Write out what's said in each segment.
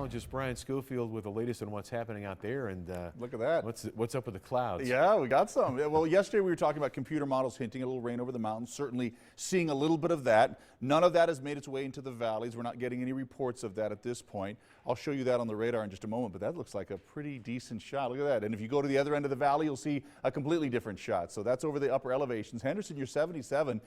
Just Bryan Scofield with the latest on what's happening out there, and look at that. What's up with the clouds? Yeah, we got some. Well, yesterday we were talking about computer models hinting a little rain over the mountains, certainly seeing a little bit of that. None of that has made its way into the valleys. We're not getting any reports of that at this point. I'll show you that on the radar in just a moment, but that looks like a pretty decent shot. Look at that. And if you go to the other end of the valley, you'll see a completely different shot. So that's over the upper elevations. Henderson, you're 77.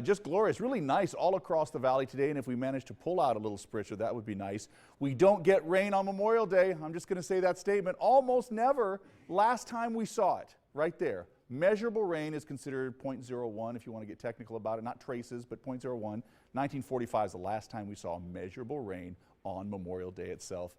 Just glorious. Really nice all across the valley today, and if we manage to pull out a little spritzer, that would be nice. We don't get rain on Memorial Day. I'm just going to say that statement. Almost never. Last time we saw it, right there. Measurable rain is considered 0.01 if you want to get technical about it. Not traces, but 0.01. 1945 is the last time we saw measurable rain on Memorial Day itself.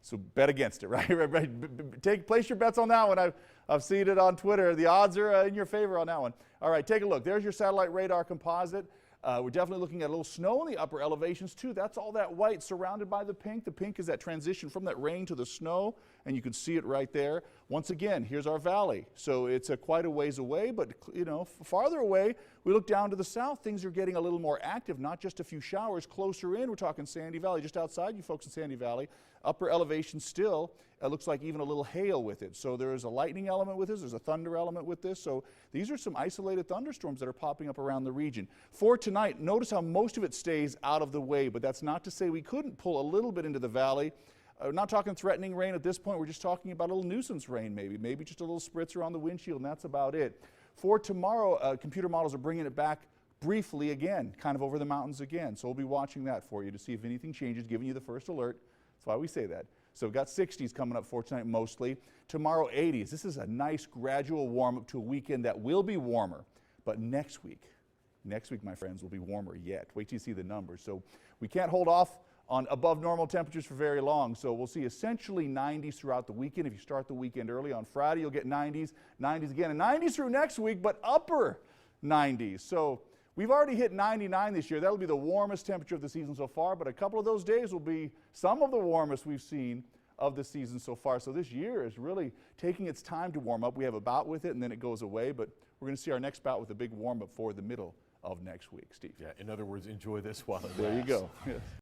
So bet against it, right? Place your bets on that one. I've seen it on Twitter. The odds are in your favor on that one. All right, take a look. There's your satellite radar composite. We're definitely looking at a little snow in the upper elevations too. That's all that white surrounded by the pink. The pink is that transition from that rain to the snow, and you can see it right there. Once again, here's our valley. So it's quite a ways away, but you know, farther away, we look down to the south, things are getting a little more active, not just a few showers. Closer in, we're talking Sandy Valley, just outside you folks in Sandy Valley. Upper elevation still, it looks like even a little hail with it. So there's a lightning element with this, there's a thunder element with this. So these are some isolated thunderstorms that are popping up around the region. For tonight, notice how most of it stays out of the way, but that's not to say we couldn't pull a little bit into the valley. We're not talking threatening rain at this point, we're just talking about a little nuisance rain maybe just a little spritzer on the windshield, and that's about it. For tomorrow, computer models are bringing it back briefly again, kind of over the mountains again. So we'll be watching that for you to see if anything changes, giving you the first alert. That's why we say that. So we've got 60s coming up for tonight mostly. Tomorrow 80s. This is a nice gradual warm up to a weekend that will be warmer. But next week, my friends, will be warmer yet. Wait till you see the numbers. So we can't hold off on above normal temperatures for very long. So we'll see essentially 90s throughout the weekend. If you start the weekend early on Friday, you'll get 90s, 90s again, and 90s through next week, but upper 90s. So we've already hit 99 this year. That'll be the warmest temperature of the season so far, but a couple of those days will be some of the warmest we've seen of the season so far. So this year is really taking its time to warm up. We have a bout with it, and then it goes away, but we're going to see our next bout with a big warm up for the middle of next week, Steve. Yeah, in other words, enjoy this while it lasts. There you go. Yes.